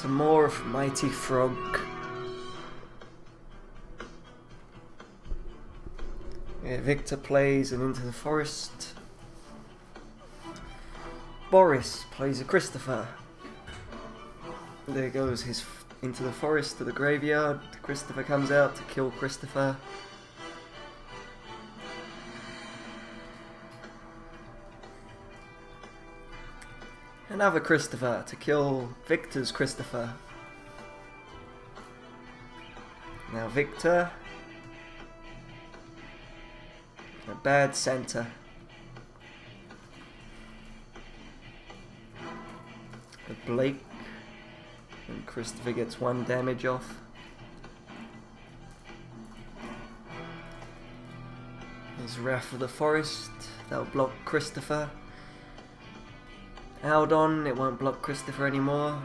Some more of Mighty Frog. Yeah, Victor plays an Into the Forest. Boris plays a Christopher. There goes his Into the Forest to the graveyard. Christopher comes out to kill Christopher. Another Christopher to kill Victor's Christopher. Now Victor. A bad Santa. A Blake. And Christopher gets 1 damage off. There's Wrath of the Forest. That'll block Christopher. Aldon, it won't block Christopher anymore.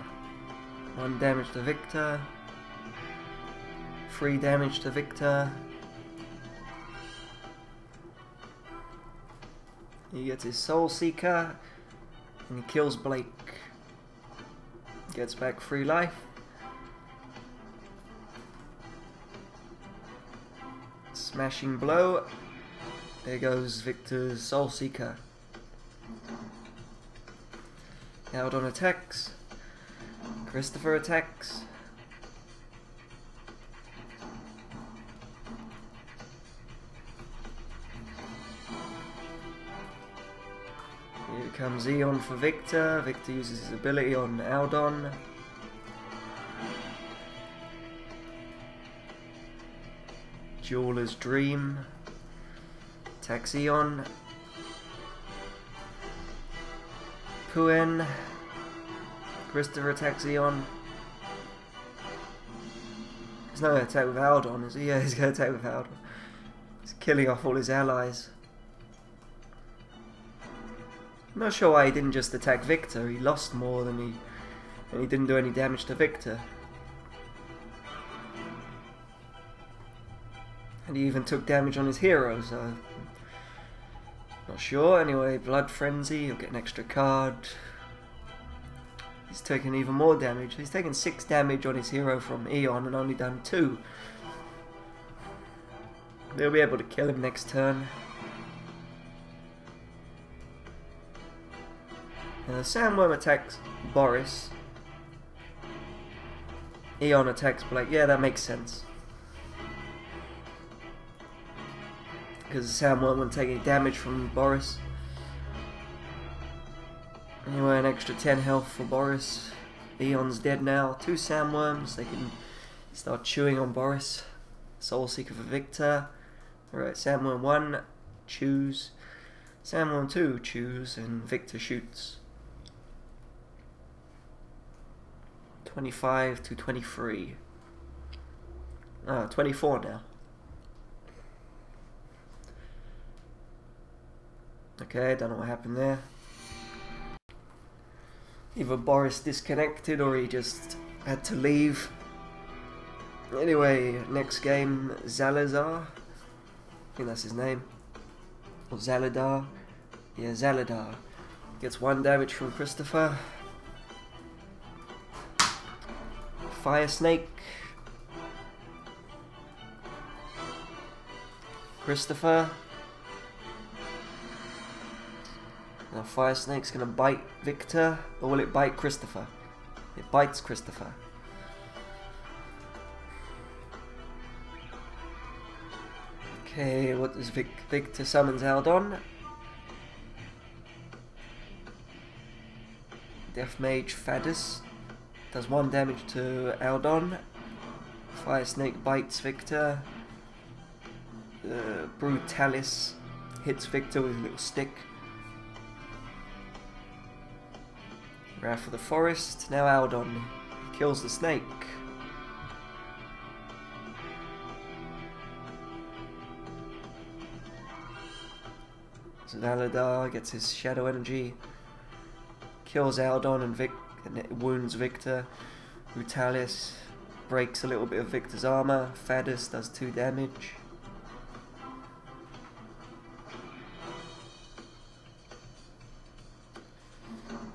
1 damage to Victor. 3 damage to Victor. He gets his Soul Seeker. And he kills Blake. Gets back 3 life. Smashing blow. There goes Victor's Soul Seeker. Aldon attacks. Christopher attacks. Here comes Eon for Victor. Victor uses his ability on Aldon. Jeweler's Dream. Attacks Eon. Puen. Christopher attacks Eon. He's not going to attack with Aldon, is he? Yeah, he's going to attack with Aldon. He's killing off all his allies. I'm not sure why he didn't just attack Victor. He lost more than and he didn't do any damage to Victor. And he even took damage on his hero, so not sure. Anyway, Blood Frenzy, he'll get an extra card. He's taken even more damage. He's taken 6 damage on his hero from Eon and only done 2. They'll be able to kill him next turn. Sandworm attacks Boris. Eon attacks Blake. Yeah, that makes sense. Because Sandworm won't take any damage from Boris. Anyway, an extra 10 health for Boris. Eon's dead now. 2 Sandworms. They can start chewing on Boris. Soul Seeker for Victor. Alright, Sandworm 1, choose. Sandworm 2, choose. And Victor shoots. 25 to 23. 24 now. Okay, don't know what happened there. Either Boris disconnected or he just had to leave. Anyway, next game, Zalazar. I think that's his name. Or Zaladar. Yeah, Zaladar. Gets 1 damage from Christopher. Fire Snake. Christopher. Now Fire Snake's gonna bite Victor, or will it bite Christopher? It bites Christopher. Okay, what does Victor summons Aldon? Death Mage Fadus does 1 damage to Aldon. Fire Snake bites Victor. Brutalis hits Victor with a little stick. Wrath of the Forest. Now Aldon kills the snake. So Zaladar gets his shadow energy. Kills Aldon and it wounds Victor. Brutalis breaks a little bit of Victor's armor. Fadus does 2 damage.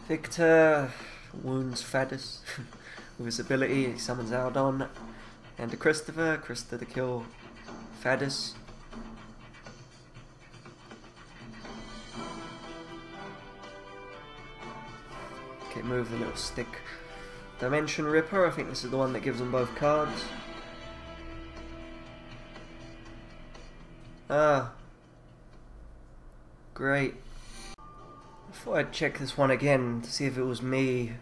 Victor wounds Fadus with his ability. He summons Aldon and to Christopher to kill Fadus. Okay, move the little stick. Dimension Ripper, I think this is the one that gives them both cards. Ah. Great. I thought I'd check this one again to see if it was me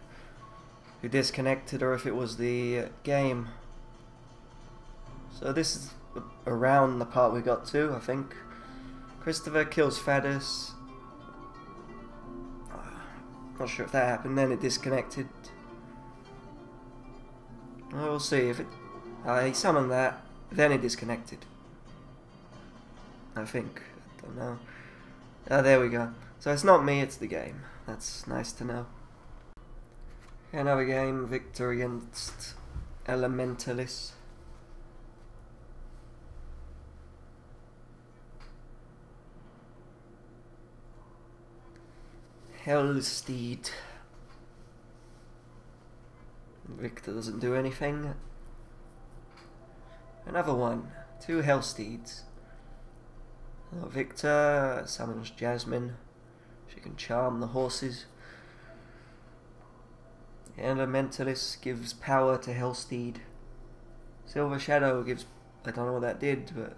who disconnected or if it was the game. So this is around the part we got to, I think. Christopher kills Fadus. Not sure if that happened, then it disconnected. We'll see if it... he summoned that, then it disconnected. I think. I don't know. There we go. So it's not me, it's the game. That's nice to know. Another game, Victor against Elementalis. Hellsteed. Victor doesn't do anything. Another one. 2 Hellsteeds. Victor summons Jasmine. She can charm the horses. Elementalist gives power to Hellsteed. Silver Shadow gives... I don't know what that did, but...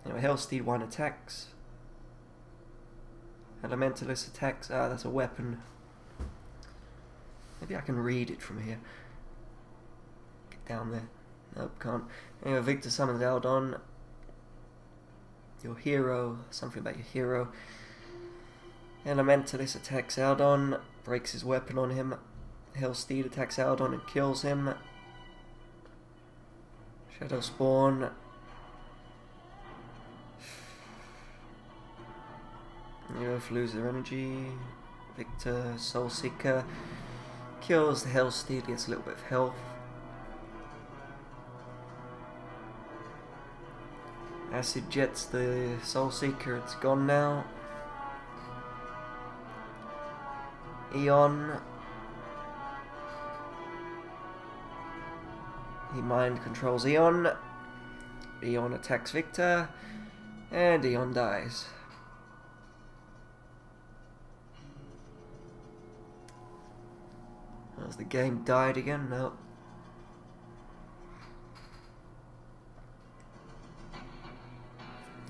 anyway, Hellsteed 1 attacks. Elementalist attacks. Ah, that's a weapon. Maybe I can read it from here. Get down there. Nope, can't. Anyway, Victor summons Aldon. Your hero. Something about your hero. Elementalist attacks Aldon. Breaks his weapon on him. Hellsteed attacks Aldon and kills him. Shadow Spawn. You both lose their energy. Victor, Soul Seeker, kills the Hellsteed, gets a little bit of health. Acid jets the Soul Seeker, it's gone now. Eon. He mind controls Eon. Eon attacks Victor. And Eon dies. Has the game died again? No.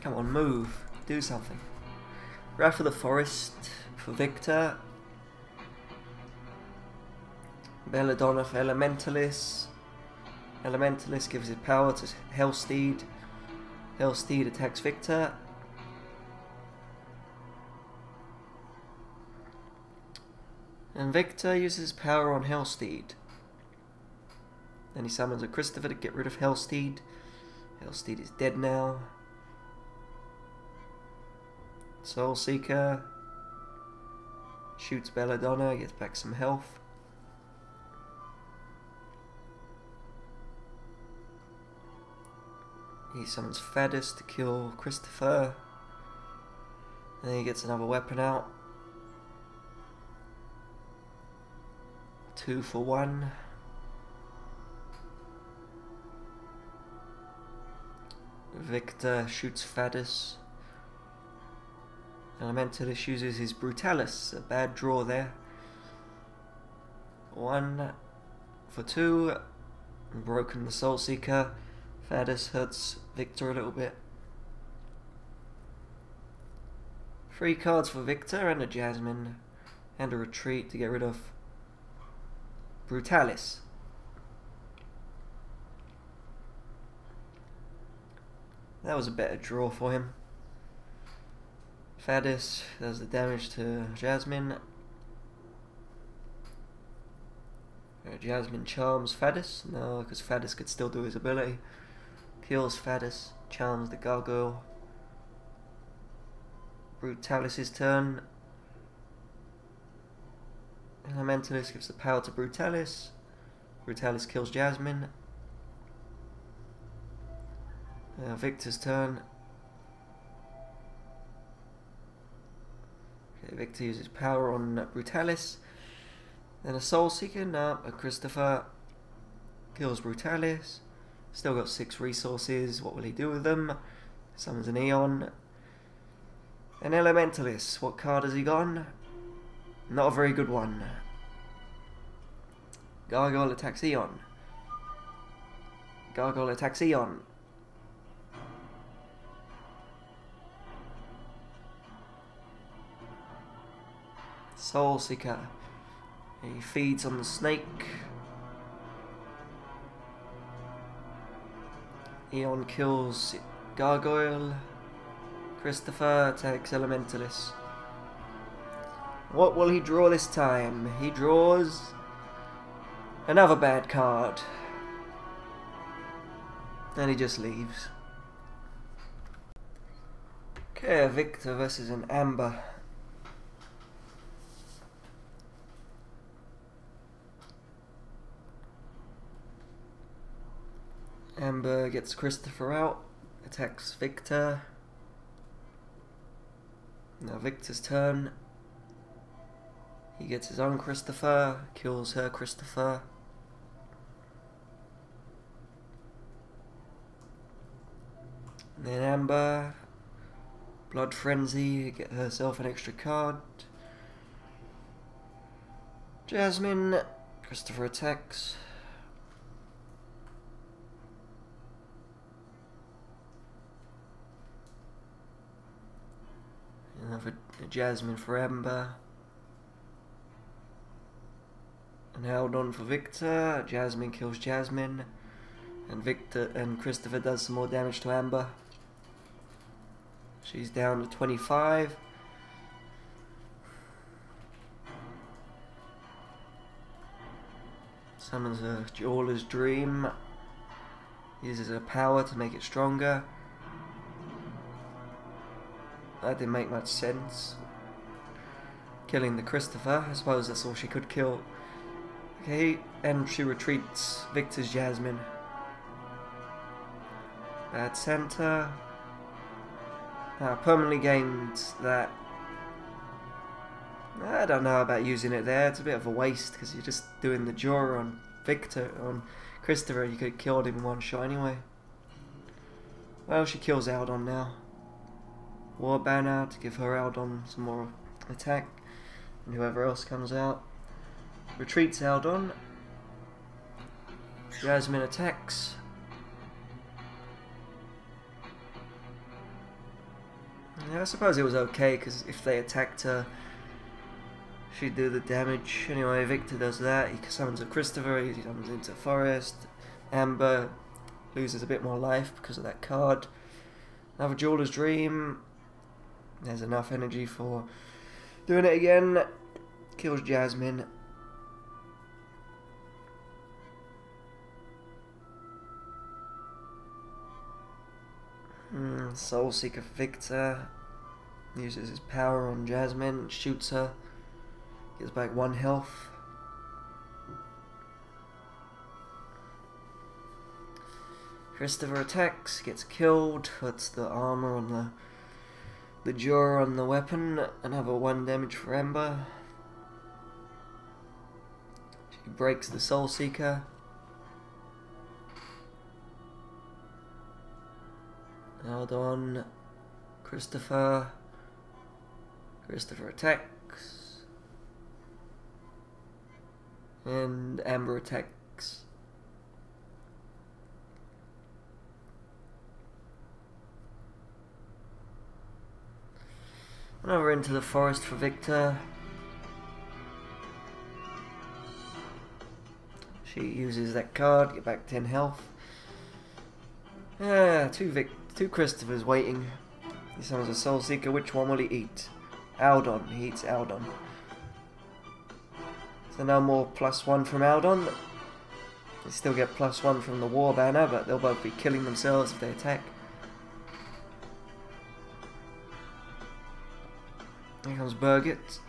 Come on, move. Do something. Wrath of the Forest for Victor. Belladonna for Elementalis. Elementalis gives his power to Hellsteed. Hellsteed attacks Victor. And Victor uses power on Hellsteed. Then he summons a Christopher to get rid of Hellsteed. Hellsteed is dead now. Soul Seeker shoots Belladonna, gets back some health. He summons Fadus to kill Christopher. And then he gets another weapon out. 2 for 1. Victor shoots Fadus. Elementalist uses his Brutalis. A bad draw there. 1 for 2. Broken the Soul Seeker. Fadus hurts Victor a little bit. 3 cards for Victor and a Jasmine. And a retreat to get rid of Brutalis. That was a better draw for him. Fadus does the damage to Jasmine. Jasmine charms Fadus. No, because Fadus could still do his ability. Kills Fadus, charms the gargoyle. Brutalis' turn. Elementalist gives the power to Brutalis. Brutalis kills Jasmine. Victor's turn. Okay, Victor uses power on Brutalis. Then a Soul Seeker, no, a Christopher. Kills Brutalis. Still got 6 resources. What will he do with them? Summons an Eon. An Elementalist. What card has he gone? Not a very good one. Gargoyle attacks Eon. Gargoyle attacks Eon. Soul Seeker. He feeds on the snake. Eon kills Gargoyle. Christopher attacks Elementalist. What will he draw this time? He draws another bad card. And he just leaves. Okay, Victor versus an Amber. Amber gets Christopher out, attacks Victor. Now Victor's turn. He gets his own Christopher, kills her Christopher. And then Amber, Blood Frenzy, get herself an extra card. Jasmine, Christopher attacks. Another Jasmine for Amber. And held on for Victor. Jasmine kills Jasmine. And Christopher does some more damage to Amber. She's down to 25. Summons a Jeweler's Dream. Uses her power to make it stronger. That didn't make much sense. Killing the Christopher. I suppose that's all she could kill. Okay, and she retreats Victor's Jasmine. Bad Santa. Permanently gained that. I don't know about using it there. It's a bit of a waste because you're just doing the draw on Victor, on Christopher. You could have killed him in one shot anyway. Well, she kills Aldon now. War Banner to give her Aldon some more attack. And whoever else comes out. Retreats Aldon. Jasmine attacks. Yeah, I suppose it was okay, because if they attacked her, she'd do the damage. Anyway, Victor does that. He summons a Christopher, he summons into Forest. Amber loses a bit more life because of that card. Another Jeweler's Dream. There's enough energy for doing it again. Kills Jasmine. Soul Seeker Victor uses his power on Jasmine, shoots her, gets back 1 health. Christopher attacks, gets killed, puts the armor on the jaw on the weapon, another 1 damage for Amber. She breaks the Soul Seeker. Hold on. Christopher attacks. And Amber attacks. Another into the forest for Victor. She uses that card, get back 10 health. Two Christophers waiting. He summons a Soul Seeker. Which one will he eat? Aldon. He eats Aldon. So no more +1 from Aldon. They still get +1 from the War Banner, but they'll both be killing themselves if they attack. Here comes Birgit.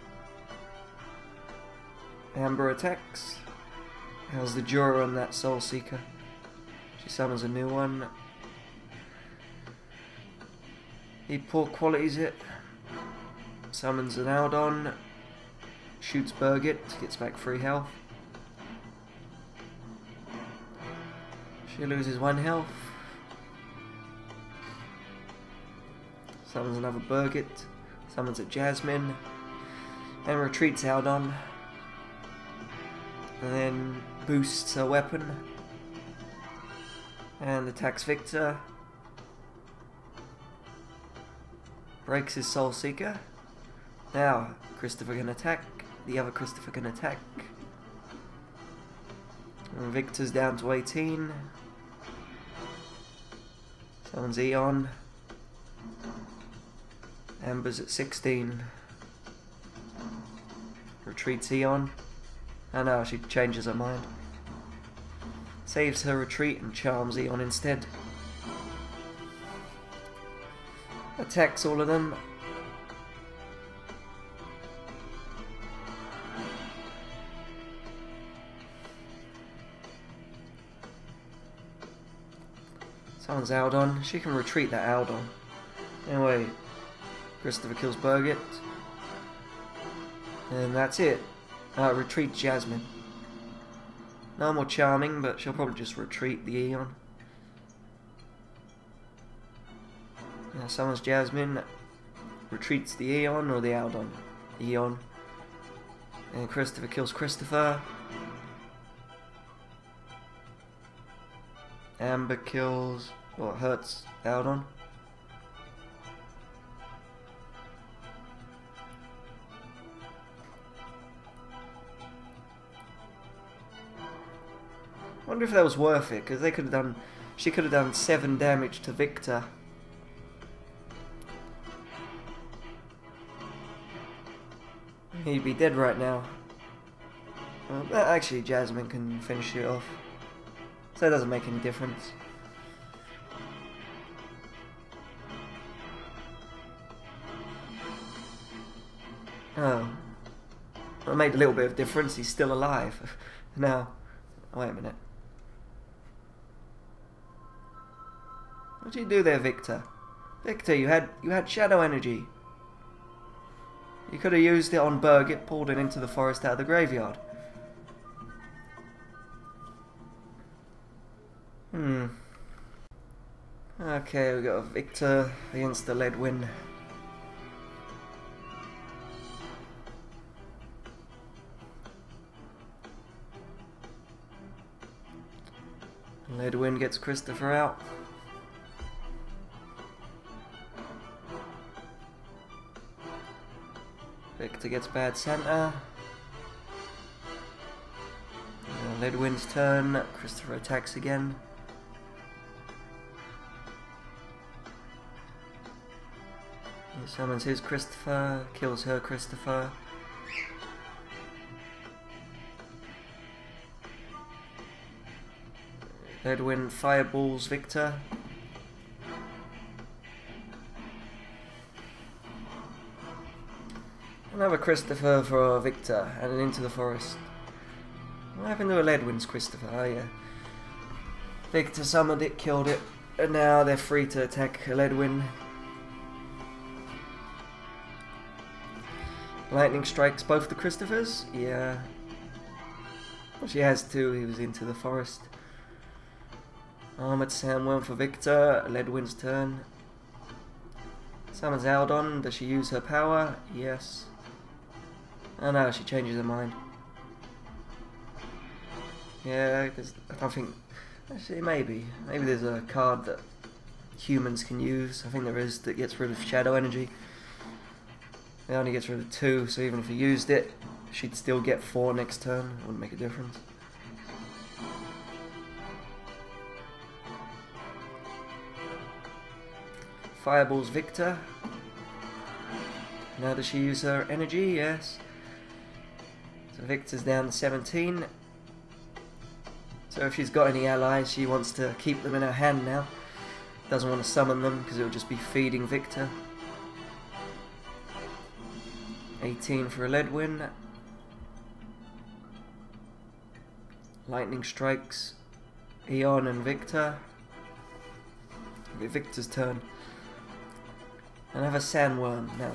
Amber attacks. How's the Jura on that Soul Seeker? She summons a new one. He poor qualities it. Summons an Aldon. Shoots Birgit, gets back 3 health. She loses 1 health. Summons another Birgit. Summons a Jasmine. And retreats Aldon. And then boosts her weapon. And attacks Victor. Breaks his Soul Seeker. Now, Christopher can attack. The other Christopher can attack. And Victor's down to 18. Summons Eon. Amber's at 16. Retreats Eon. Oh no, she changes her mind. Saves her retreat and charms Eon instead. Attacks all of them. Summons Aldon. She can retreat that Aldon. Anyway, Christopher kills Birgit. And that's it. Retreat Jasmine. No more charming, but she'll probably just retreat the Eon. Now summons Jasmine. Retreats the Eon or the Aldon. Eon. And Christopher kills Christopher. Amber kills, or hurts Aldon. I wonder if that was worth it, because they could have done, she could have done 7 damage to Victor. He'd be dead right now. Actually, Jasmine can finish it off. So it doesn't make any difference. Oh. Well, it made a little bit of difference. He's still alive. Now, wait a minute. What did you do there, Victor? Victor, you had shadow energy. You could have used it on Birgit, pulled it into the forest out of the graveyard. Okay, we got a Victor against the Ledwin. Ledwin gets Christopher out. Victor gets Bad Santa. Ledwin's turn. Christopher attacks again. He summons his Christopher, kills her Christopher. Ledwin fireballs Victor. Another Christopher for Victor, and then into the forest. What happened to a Ledwin's Christopher? Oh yeah. Victor summoned it, killed it, and now they're free to attack Ledwin. Lightning strikes both the Christophers? Yeah. Well, she has to, he was into the forest. Armored Sandworm for Victor, Ledwin's turn. Summons Aldon, does she use her power? Yes. Oh no, she changes her mind. Yeah, I don't think... Actually, maybe. Maybe there's a card that humans can use. I think there is, that gets rid of shadow energy. It only gets rid of 2, so even if you used it, she'd still get 4 next turn. It wouldn't make a difference. Fireballs Victor. Now does she use her energy? Yes. So Victor's down to 17. So if she's got any allies, she wants to keep them in her hand now. Doesn't want to summon them because it'll just be feeding Victor. 18 for a Ledwin. Lightning strikes Eon and Victor. Okay, Victor's turn. Another Sandworm now,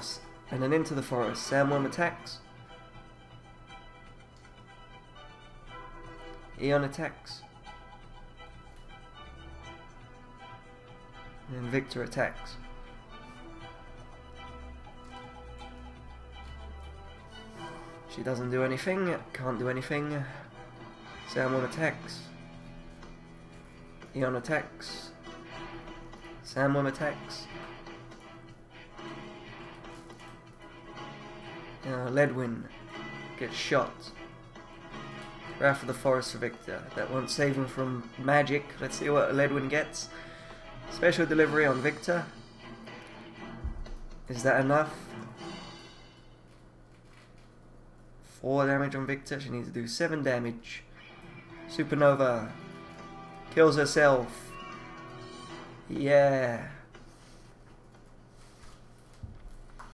and then into the forest. Sandworm attacks. Eon attacks. And Victor attacks. She doesn't do anything, can't do anything. Sam1 attacks. Eon attacks. Sam1 attacks. Ledwin gets shot. Wrath of the Forest for Victor. That won't save him from magic. Let's see what Ledwin gets. Special delivery on Victor. Is that enough? 4 damage on Victor. She needs to do 7 damage. Supernova. Kills herself. Yeah.